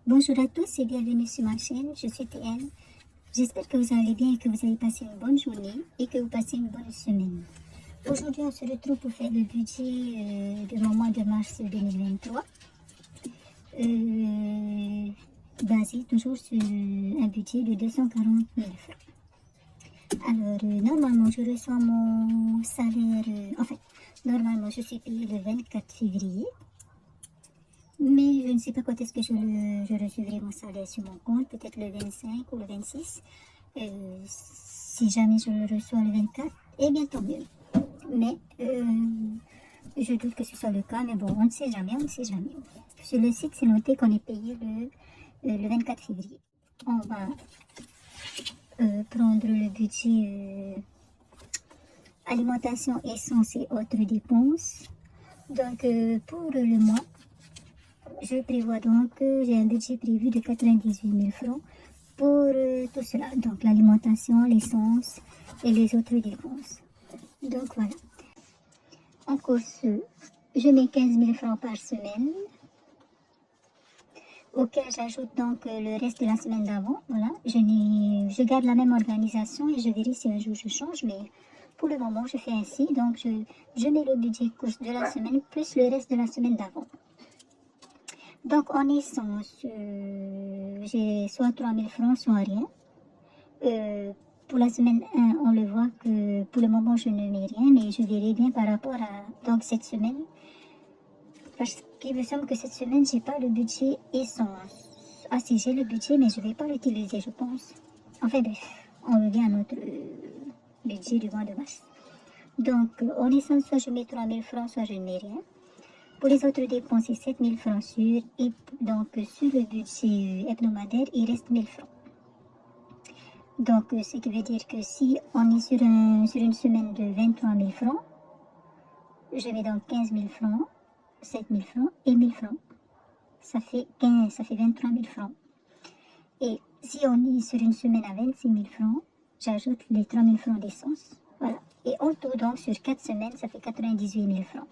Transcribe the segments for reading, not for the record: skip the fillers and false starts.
Bonjour à tous et bienvenue sur ma chaîne, je suis TN. J'espère que vous allez bien et que vous avez passé une bonne journée et que vous passez une bonne semaine. Aujourd'hui, on se retrouve pour faire le budget de mon mois de mars 2023. Basé toujours sur un budget de 240 000 francs. Alors, normalement, je reçois mon salaire, normalement, je suis payée le 24 février. Mais je ne sais pas quand est-ce que je recevrai mon salaire sur mon compte, peut-être le 25 ou le 26. Si jamais je le reçois le 24, eh bien tant mieux. Mais je doute que ce soit le cas, mais bon, on ne sait jamais, on ne sait jamais. Sur le site, c'est noté qu'on est payé le 24 février. On va prendre le budget alimentation, essence et autres dépenses. Donc, pour le mois, je prévois donc, j'ai un budget prévu de 98 000 francs pour tout cela. Donc l'alimentation, l'essence et les autres dépenses. Donc voilà. En course, je mets 15 000 francs par semaine. Auquel j'ajoute donc le reste de la semaine d'avant. Voilà. Je garde la même organisation et je verrai si un jour je change. Mais pour le moment, je fais ainsi. Donc je mets le budget course de la semaine plus le reste de la semaine d'avant. Donc en essence, j'ai soit 3 000 francs, soit rien. Pour la semaine 1, on le voit que pour le moment je ne mets rien, mais je verrai bien par rapport à donc, cette semaine. Parce qu'il me semble que cette semaine, j'ai pas le budget essence. Ah si, j'ai le budget, mais je ne vais pas l'utiliser, je pense. Enfin bref, on revient à notre budget du mois de mars. Donc en essence, soit je mets 3 000 francs, soit je ne mets rien. Pour les autres dépenses, c'est 7 000 francs sûrs. Et donc, sur le budget hebdomadaire, il reste 1 000 francs. Donc, ce qui veut dire que si on est sur une semaine de 23 000 francs, je mets donc 15 000 francs, 7 000 francs et 1 000 francs. Ça fait 23 000 francs. Et si on est sur une semaine à 26 000 francs, j'ajoute les 3 000 francs d'essence. Voilà. Et en tout, donc, sur 4 semaines, ça fait 98 000 francs.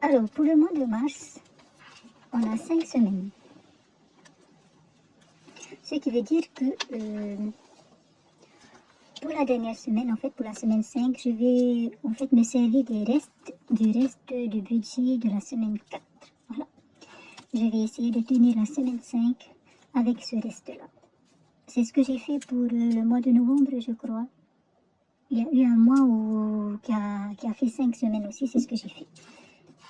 Alors, pour le mois de mars, on a 5 semaines. Ce qui veut dire que pour la dernière semaine, en fait, pour la semaine 5, je vais en fait me servir du reste du budget de la semaine 4. Voilà. Je vais essayer de tenir la semaine 5 avec ce reste-là. C'est ce que j'ai fait pour le mois de novembre, je crois. Il y a eu un mois qui a fait 5 semaines aussi, c'est ce que j'ai fait.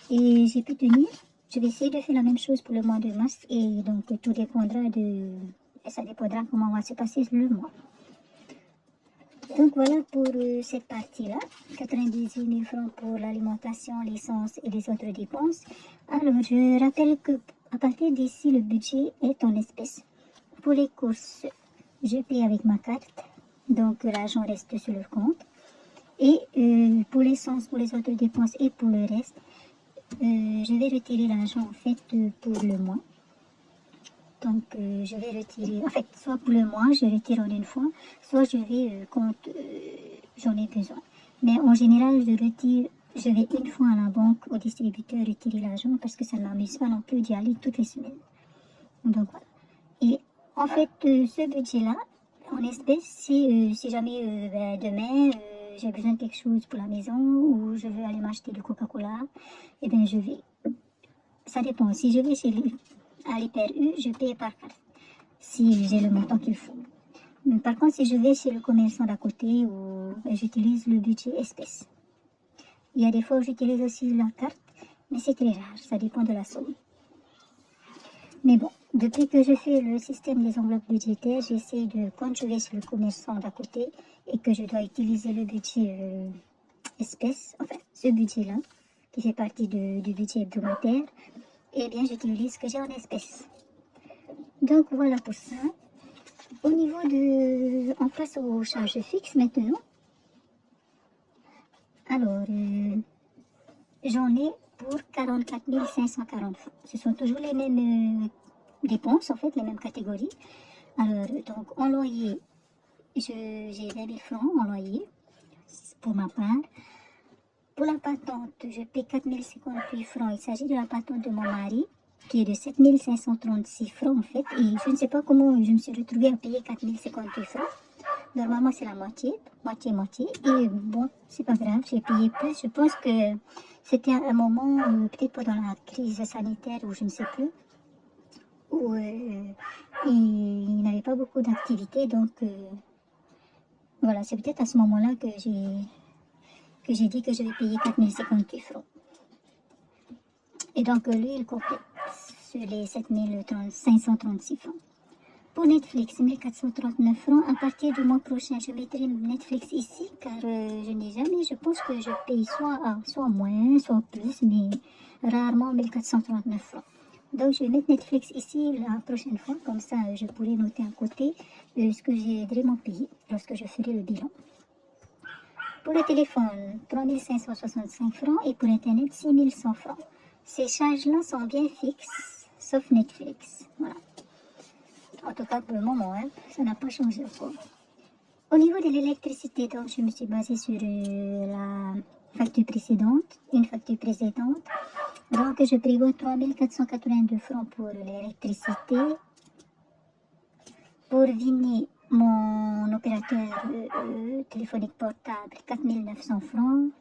Et j'ai pu tenir. Je vais essayer de faire la même chose pour le mois de mars. Et donc, tout dépendra ça dépendra comment va se passer le mois. Donc, voilà pour cette partie-là. 98 000 francs pour l'alimentation, l'essence et les autres dépenses. Alors, je rappelle que à partir d'ici, le budget est en espèces. Pour les courses, je paye avec ma carte. Donc, l'argent reste sur le compte. Et pour l'essence, pour les autres dépenses et pour le reste, je vais retirer l'argent en fait pour le mois. Donc je vais retirer, en fait, soit pour le mois, je retire en une fois, soit je vais quand j'en ai besoin. Mais en général, je vais une fois à la banque, au distributeur, retirer l'argent parce que ça ne m'amuse pas non plus d'y aller toutes les semaines. Donc voilà. Et en fait, ce budget-là, en espèces, si jamais demain, j'ai besoin de quelque chose pour la maison ou je veux aller m'acheter du Coca-Cola, eh bien je vais. Ça dépend. Si je vais à l'hyper U, je paye par carte. Si j'ai le montant qu'il faut. Mais par contre, si je vais chez le commerçant d'à côté, j'utilise le budget espèce. Il y a des fois où j'utilise aussi la carte, mais c'est très rare. Ça dépend de la somme. Mais bon, depuis que je fais le système des enveloppes budgétaires, j'essaie de, quand je vais chez le commerçant d'à côté et que je dois utiliser le budget espèce, enfin ce budget-là, qui fait partie du budget hebdomadaire, eh bien j'utilise ce que j'ai en espèces. Donc voilà pour ça. Au niveau on passe aux charges fixes maintenant. Alors, j'en ai pour 44 540 francs. Ce sont toujours les mêmes dépenses, en fait, les mêmes catégories. Alors, donc, en loyer, j'ai 20 000 francs en loyer, pour ma part. Pour la patente, je paie 4 058 francs. Il s'agit de la patente de mon mari. qui est de 7536 francs en fait. Et je ne sais pas comment je me suis retrouvée à payer 4058 francs. Normalement, c'est la moitié. Et bon, c'est pas grave, j'ai payé plus. Je pense que c'était un moment, peut-être pendant la crise sanitaire ou je ne sais plus, où il n'avait pas beaucoup d'activités. Donc, voilà, c'est peut-être à ce moment-là que j'ai dit que je vais payer 4058 francs. Et donc, lui, il complète sur les 7536 francs. Pour Netflix, 1439 francs. À partir du mois prochain, je mettrai Netflix ici, car je n'ai jamais, je pense que je paye soit moins, soit plus, mais rarement 1439 francs. Donc, je vais mettre Netflix ici la prochaine fois, comme ça, je pourrai noter à côté ce que j'ai vraiment payé lorsque je ferai le bilan. Pour le téléphone, 3565 francs et pour Internet, 6100 francs. Ces charges-là sont bien fixes, sauf Netflix. Voilà. En tout cas, pour le moment, hein, ça n'a pas changé encore. Au niveau de l'électricité, donc, je me suis basée sur la facture précédente, une facture précédente. Donc, je prévois 3482 francs pour l'électricité. Pour Vini, mon opérateur téléphonique portable, 4900 francs.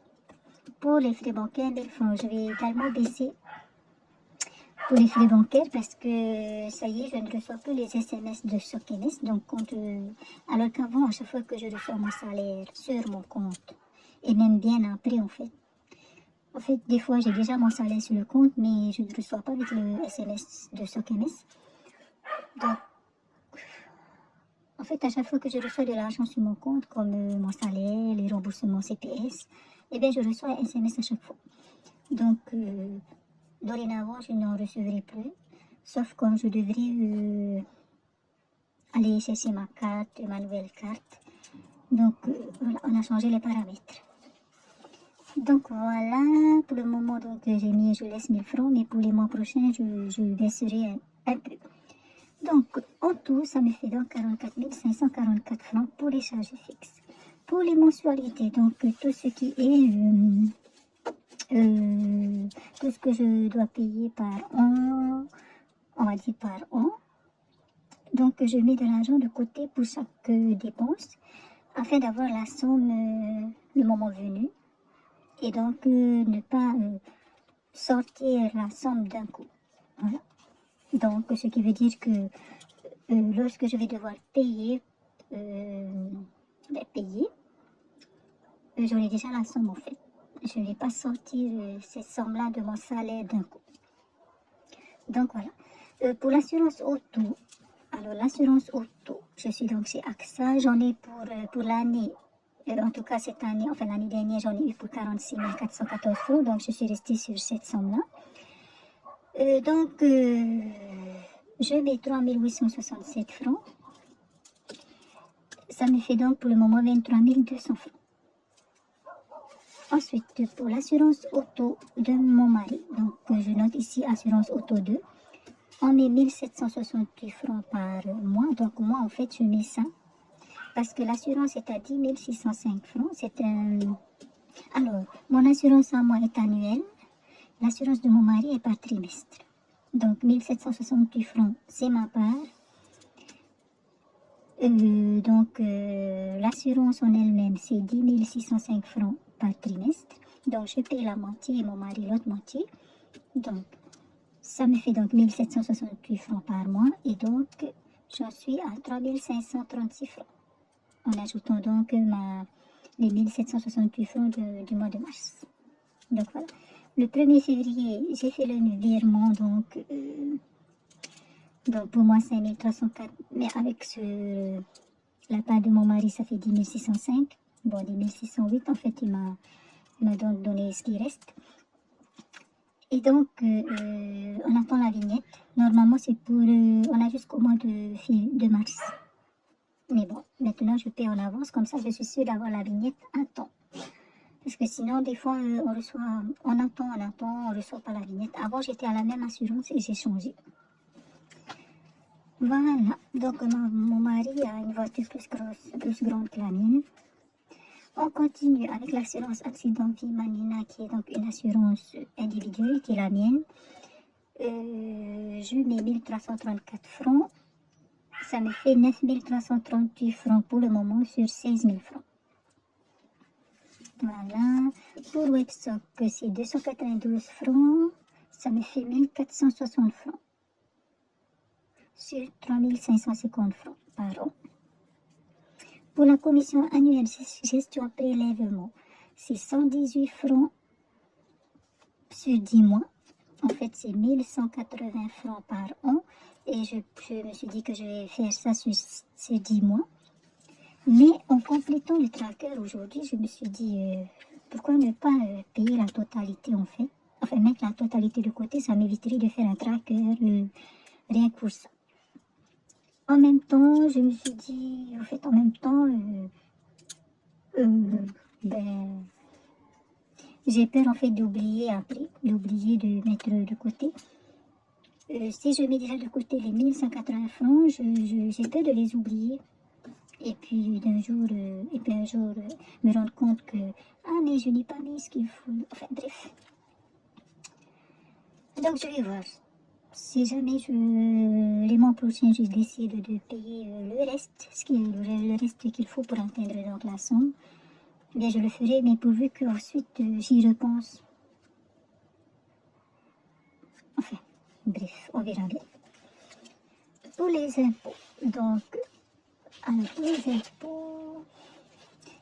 Pour les frais bancaires, 1000 francs. Je vais également baisser pour les frais bancaires parce que ça y est, je ne reçois plus les SMS de SOCMS. Donc, alors qu'avant, à chaque fois que je reçois mon salaire sur mon compte, et même bien après, en fait, des fois, j'ai déjà mon salaire sur le compte, mais je ne reçois pas avec le SMS de SOCMS. Donc, en fait, à chaque fois que je reçois de l'argent sur mon compte, comme mon salaire, les remboursements CPS, eh bien, je reçois un SMS à chaque fois. Donc, dorénavant, je n'en recevrai plus, sauf quand je devrais aller chercher ma carte, ma nouvelle carte. Donc, voilà, on a changé les paramètres. Donc, voilà, pour le moment, donc, j'ai mis, je laisse 1000 francs, mais pour les mois prochains, je baisserai un peu. Donc, en tout, ça me fait donc 44 544 francs pour les charges fixes. Pour les mensualités, donc, tout ce qui est... tout ce que je dois payer par an, on va dire par an. Donc, je mets de l'argent de côté pour chaque dépense afin d'avoir la somme le moment venu et donc ne pas sortir la somme d'un coup. Voilà. Donc, ce qui veut dire que lorsque je vais devoir payer, j'aurai déjà la somme en fait. Je ne vais pas sortir cette somme-là de mon salaire d'un coup. Donc voilà. Pour l'assurance auto, alors l'assurance auto, je suis donc chez AXA, j'en ai pour l'année, en tout cas cette année, enfin l'année dernière, j'en ai eu pour 46 414 francs, donc je suis restée sur cette somme-là. Donc, je mets 3 867 francs. Ça me fait donc pour le moment 23 200 francs. Ensuite, pour l'assurance auto de mon mari, donc je note ici assurance auto 2, on met 1768 francs par mois. Donc moi, en fait, je mets ça parce que l'assurance est à 10 605 francs. Alors, mon assurance à moi est annuelle. L'assurance de mon mari est par trimestre. Donc, 1768 francs, c'est ma part. L'assurance en elle-même, c'est 10 605 francs par trimestre. Donc, je paye la moitié et mon mari l'autre moitié. Donc, ça me fait donc 1768 francs par mois. Et donc, j'en suis à 3536 francs. En ajoutant donc les 1768 francs du mois de mars. Donc, voilà. Le 1er février, j'ai fait le virement, donc pour moi, 5304, mais avec la part de mon mari, ça fait 10 605. Bon, 10 608, en fait, il m'a donné ce qui reste. Et donc, on attend la vignette. Normalement, c'est pour... on a jusqu'au mois de mars. Mais bon, maintenant, je paie en avance. Comme ça, je suis sûre d'avoir la vignette à temps. Parce que sinon, des fois, on attend, on ne reçoit pas la vignette. Avant, j'étais à la même assurance et j'ai changé. Voilà, donc mon mari a une voiture plus grande que la mienne. On continue avec l'assurance accident vie Manina qui est donc une assurance individuelle qui est la mienne. je mets 1334 francs. Ça me fait 9338 francs pour le moment sur 16 000 francs. Voilà. Pour Webstock, c'est 292 francs. Ça me fait 1460 francs sur 3550 francs par an. Pour la commission annuelle gestion prélèvement, c'est 118 francs sur 10 mois. En fait, c'est 1180 francs par an. Et je me suis dit que je vais faire ça sur 10 mois. Mais en complétant le tracker aujourd'hui, je me suis dit, pourquoi ne pas payer la totalité en fait. Enfin, mettre la totalité de côté, ça m'éviterait de faire un tracker rien que pour ça. En même temps, je me suis dit, en fait, en même temps, j'ai peur en fait d'oublier après, d'oublier de mettre de côté. Si je mets déjà de côté les 1180 francs, j'ai peur de les oublier. Et puis un jour, me rendre compte que, ah mais je n'ai pas mis ce qu'il faut. Enfin bref. Donc je vais voir. Si jamais les mois prochains, je décide de payer le reste, le reste qu'il faut pour atteindre donc la somme, eh bien je le ferai, mais pourvu qu'ensuite j'y repense. Enfin, bref, on verra bien. Pour les impôts, donc, alors pour les impôts,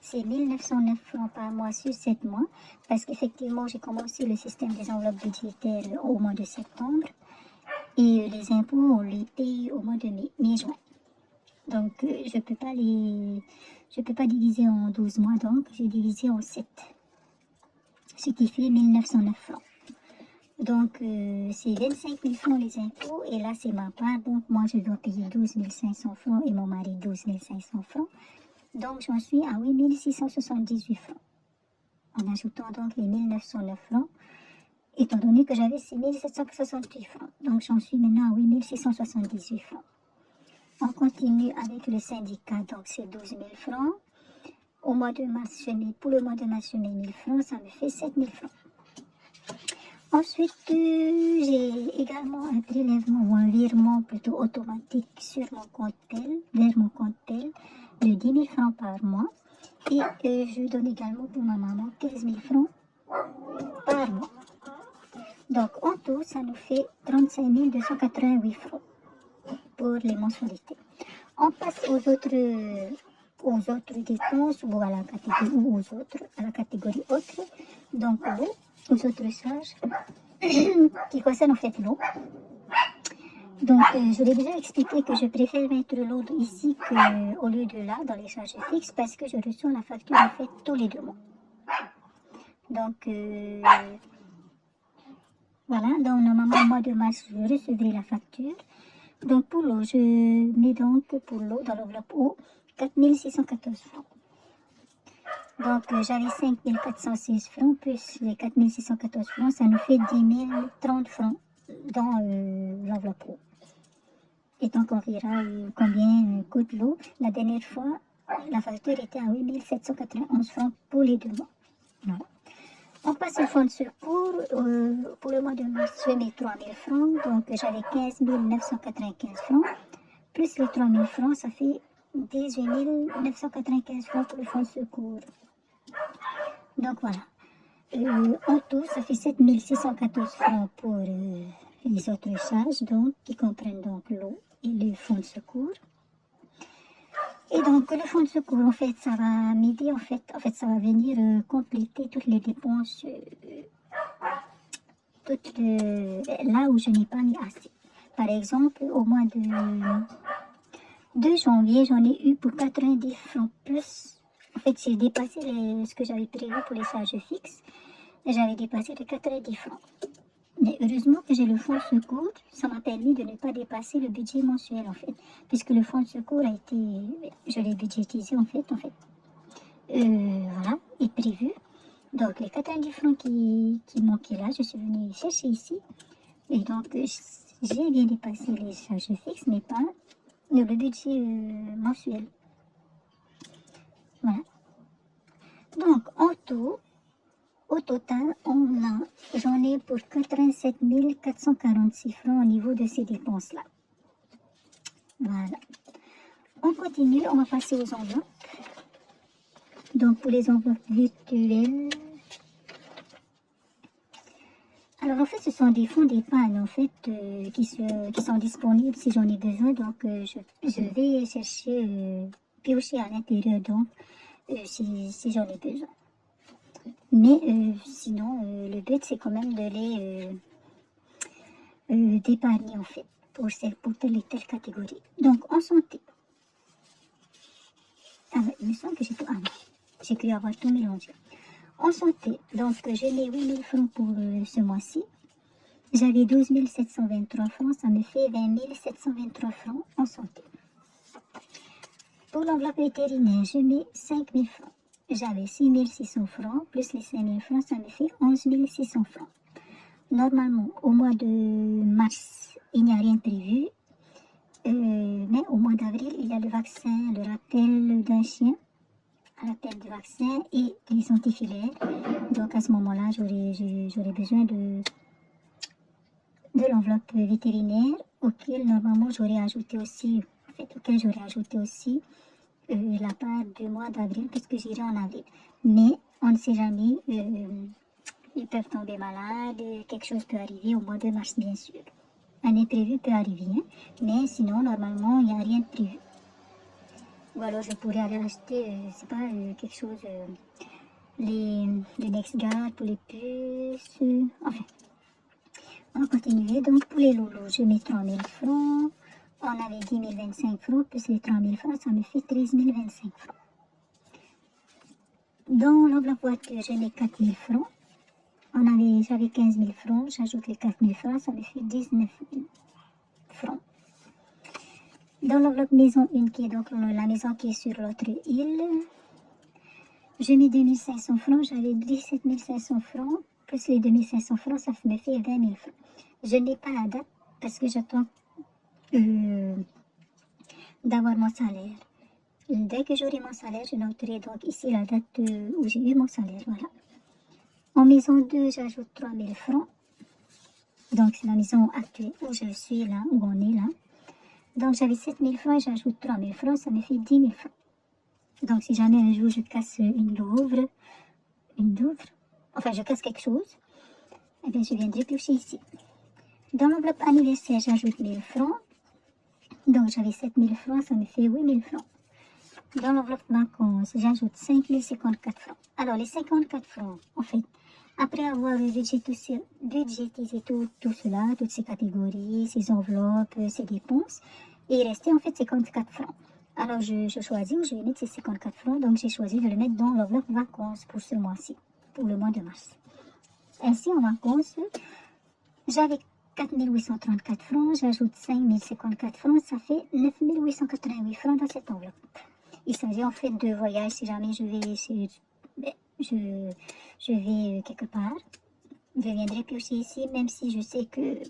c'est 1909 francs par mois sur 7 mois, parce qu'effectivement, j'ai commencé le système des enveloppes budgétaires au mois de septembre, et les impôts, on les paye au mois de mai-juin. Donc, je peux pas diviser en 12 mois, donc j'ai divisé en 7, ce qui fait 1909 francs. Donc, c'est 25 000 francs les impôts, et là, c'est ma part. Donc, moi, je dois payer 12 500 francs et mon mari 12 500 francs. Donc, j'en suis à 8 678 francs. En ajoutant donc les 1909 francs, étant donné que j'avais 6 768 francs. Donc, j'en suis maintenant à 8 678 francs. On continue avec le syndicat, donc c'est 12 000 francs. Au mois de mars, pour le mois de mars, je mets 1000 francs, ça me fait 7 000 francs. Ensuite, j'ai également un prélèvement ou un virement plutôt automatique sur mon compte PEL, vers mon compte PEL, de 10 000 francs par mois. Et je donne également pour ma maman 15 000 francs par mois. Donc, en tout, ça nous fait 35 288 francs pour les mensualités. On passe aux autres dépenses ou à la catégorie autre. Donc, aux autres charges qui concernent en fait l'eau. Donc, je l'ai déjà expliqué que je préfère mettre l'eau ici qu'au lieu de là, dans les charges fixes, parce que je reçois la facture en fait tous les 2 mois. Donc, voilà, donc normalement au mois de mars, je recevrai la facture. Donc, pour l'eau, je mets donc pour l'eau dans l'enveloppe eau 4 614 francs. Donc, j'avais 5 416 francs, plus les 4 614 francs, ça nous fait 10 030 francs dans l'enveloppe eau. Et donc, on verra combien coûte l'eau. La dernière fois, la facture était à 8 791 francs pour les 2 mois. Voilà. On passe au fonds de secours. Pour le mois de mars, je mets 3 000 francs. Donc, j'avais 15 995 francs. Plus les 3 000 francs, ça fait 18 995 francs pour le fonds de secours. Donc, voilà. En tout, ça fait 7 614 francs pour les autres charges, donc, qui comprennent donc l'eau et le fonds de secours. Et donc, le fonds de secours, en fait, ça va m'aider, en fait, ça va venir compléter toutes les dépenses, là où je n'ai pas mis assez. Par exemple, au mois de janvier, j'en ai eu pour 90 francs plus. En fait, j'ai dépassé ce que j'avais prévu pour les charges fixes. J'avais dépassé les 90 francs. Mais heureusement que j'ai le fonds de secours, ça m'a permis de ne pas dépasser le budget mensuel en fait. Puisque le fonds de secours je l'ai budgétisé en fait. Voilà, est prévu. Donc les 90 francs qui manquaient là, je suis venue chercher ici. Et donc j'ai bien dépassé les charges fixes, mais pas le budget mensuel. Voilà. Donc en tout, au total, j'en ai pour 87 446 francs au niveau de ces dépenses-là. Voilà. On continue, on va passer aux enveloppes. Donc pour les enveloppes virtuelles, alors en fait ce sont des fonds d'épargne en fait qui sont disponibles si j'en ai besoin. Donc je vais chercher, piocher à l'intérieur donc si j'en ai besoin. Mais sinon le but c'est quand même de les d'épargner en fait pour telle et telle catégorie. Donc en santé. Ah ouais, il me semble que j'ai tout. Ah non, j'ai cru avoir tout mélangé. En santé, donc j'ai mis 8 000 francs pour ce mois-ci. J'avais 12 723 francs, ça me fait 20 723 francs en santé. Pour l'enveloppe vétérinaire, je mets 5 000 francs. J'avais 6 600 francs, plus les 5 000 francs, ça me fait 11 600 francs. Normalement, au mois de mars, il n'y a rien de prévu. Mais au mois d'avril, il y a le vaccin, le rappel d'un chien, rappel de vaccin et les antifilaires. Donc à ce moment-là, j'aurai besoin de l'enveloppe vétérinaire auquel normalement j'aurais ajouté aussi, la part du mois d'avril puisque j'irai en avril. Mais on ne sait jamais, ils peuvent tomber malades, quelque chose peut arriver au mois de mars bien sûr. Un imprévu peut arriver, hein, mais sinon normalement il n'y a rien de prévu. Ou alors je pourrais aller acheter, c'est pas quelque chose, les NexGard pour les puces, enfin. On va continuer. Donc pour les loulous, je mets 3 000 francs. On avait 10 025 francs, plus les 3 000 francs, ça me fait 13 025 francs. Dans l'enveloppe voiture, je mets 4 000 francs. J'avais 15 000 francs, j'ajoute les 4 000 francs, ça me fait 19 000 francs. Dans l'enveloppe maison 1, qui est donc la maison qui est sur l'autre île, je mets 2 500 francs, j'avais 17 500 francs, plus les 2 500 francs, ça me fait 20 000 francs. Je n'ai pas la date parce que j'attends d'avoir mon salaire. Dès que j'aurai mon salaire, je noterai donc ici la date où j'ai eu mon salaire, voilà. En maison 2, j'ajoute 3 000 francs. Donc c'est la maison actuelle où je suis là, où on est là. Donc j'avais 7 000 francs et j'ajoute 3 000 francs, ça me fait 10 000 francs. Donc si jamais un jour je casse une Douvre, enfin je casse quelque chose, eh bien je viendrai piocher ici. Dans l'enveloppe anniversaire, j'ajoute 1 000 francs. Donc j'avais 7 000 francs, ça me fait 8 000 francs. Dans l'enveloppe vacances, j'ajoute 5 054 francs. Alors les 54 francs, en fait, après avoir budgétisé tout cela, toutes ces catégories, ces enveloppes, ces dépenses, il restait en fait 54 francs. Alors je choisis où je vais mettre ces 54 francs, donc j'ai choisi de le mettre dans l'enveloppe vacances pour ce mois-ci, pour le mois de mars. Ainsi en vacances, j'avais 4 834 francs, j'ajoute 5 054 francs, ça fait 9 888 francs dans cette enveloppe. Il s'agit en fait de voyage si jamais je vais quelque part. Je viendrai piocher ici, même si je sais que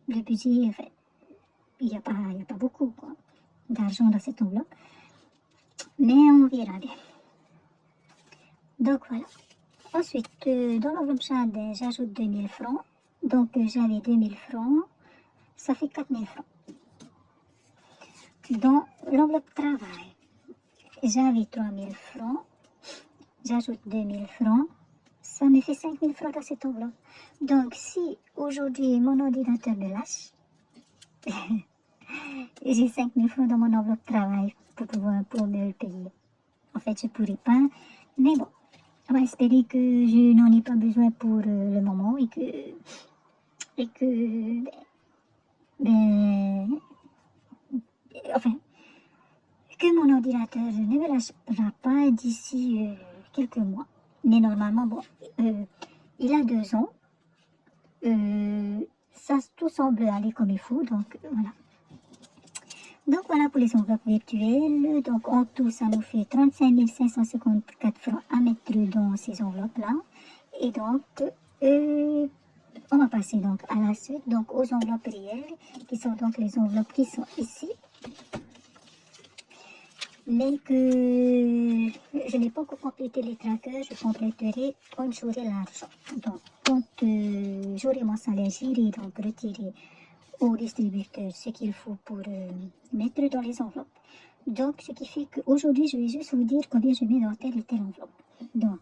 le budget, enfin, il n'y a pas beaucoup d'argent dans cette enveloppe. Mais on verra bien. Donc voilà. Ensuite, dans l'enveloppe jardin, j'ajoute 2 000 francs. Donc j'avais 2 000 francs, ça fait 4 000 francs. Dans l'enveloppe travail, j'avais 3 000 francs, j'ajoute 2 000 francs, ça me fait 5 000 francs dans cette enveloppe. Donc si aujourd'hui mon ordinateur me lâche, j'ai 5 000 francs dans mon enveloppe travail pour me le payer. En fait, je ne pourrais pas, mais bon, on va espérer que je n'en ai pas besoin pour le moment et que enfin, que mon ordinateur ne me lâchera pas d'ici quelques mois. Mais normalement, bon, il a 2 ans. Ça, tout semble aller comme il faut, donc voilà. Donc voilà pour les enveloppes virtuelles. Donc en tout, ça nous fait 35 554 francs à mettre dans ces enveloppes-là. Et donc, on va passer donc à la suite, donc aux enveloppes réelles, qui sont donc les enveloppes qui sont ici. mais que je n'ai pas encore complété les trackers, je compléterai quand j'aurai l'argent. Donc, quand j'aurai mon salaire, j'irai donc retirer au distributeur ce qu'il faut pour mettre dans les enveloppes. Donc, ce qui fait qu'aujourd'hui, je vais juste vous dire combien je mets dans telle et telle enveloppe. Donc,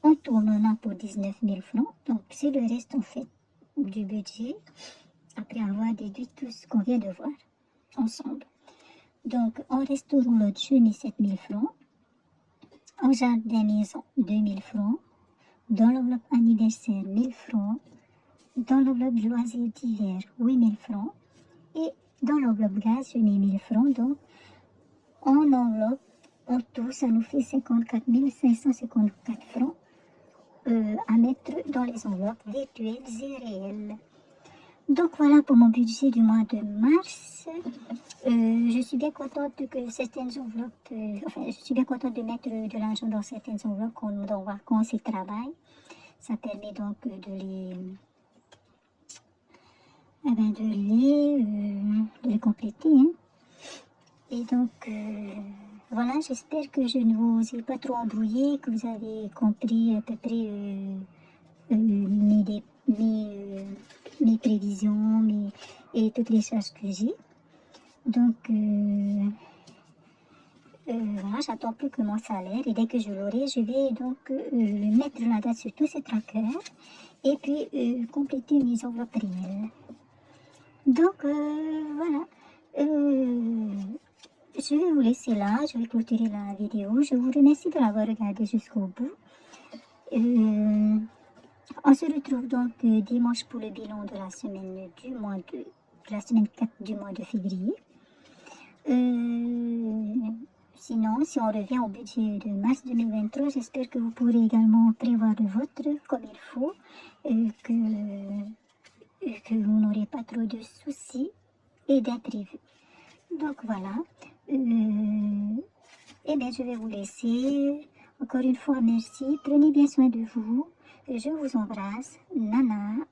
en tout, on en a pour 19 000 francs. Donc, c'est le reste, en fait, du budget, après avoir déduit tout ce qu'on vient de voir ensemble. Donc, en restaurant l'autre, je mets 7 000 francs. En jardin maison, 2 000 francs. Dans l'enveloppe anniversaire, 1 000 francs. Dans l'enveloppe loisirs d'hiver, 8 000 francs. Et dans l'enveloppe gaz, je mets 1 000 francs. Donc, en enveloppe, en tout, ça nous fait 54 554 francs à mettre dans les enveloppes virtuelles et réelles. Donc voilà pour mon budget du mois de mars. Je suis bien contente que certaines enveloppes, je suis bien contente de mettre de l'argent dans certaines enveloppes qu'on doit voir quand c'est travail. Ça permet donc de les compléter. Hein. Et donc, voilà, j'espère que je ne vous ai pas trop embrouillé, que vous avez compris à peu près mes prévisions et toutes les charges que j'ai. Donc, voilà, j'attends plus que mon salaire et dès que je l'aurai, je vais donc mettre la date sur tous ces trackers et puis compléter mes enveloppes réelles. Donc, voilà. Je vais vous laisser là, je vais clôturer la vidéo. Je vous remercie de l'avoir regardé jusqu'au bout. On se retrouve donc dimanche pour le bilan de la semaine la semaine 4 du mois de février. Sinon, si on revient au budget de mars 2023, j'espère que vous pourrez également prévoir le vôtre comme il faut, que vous n'aurez pas trop de soucis et d'imprévus. Donc voilà, je vais vous laisser. Encore une fois, merci. Prenez bien soin de vous. Je vous embrasse. Nana.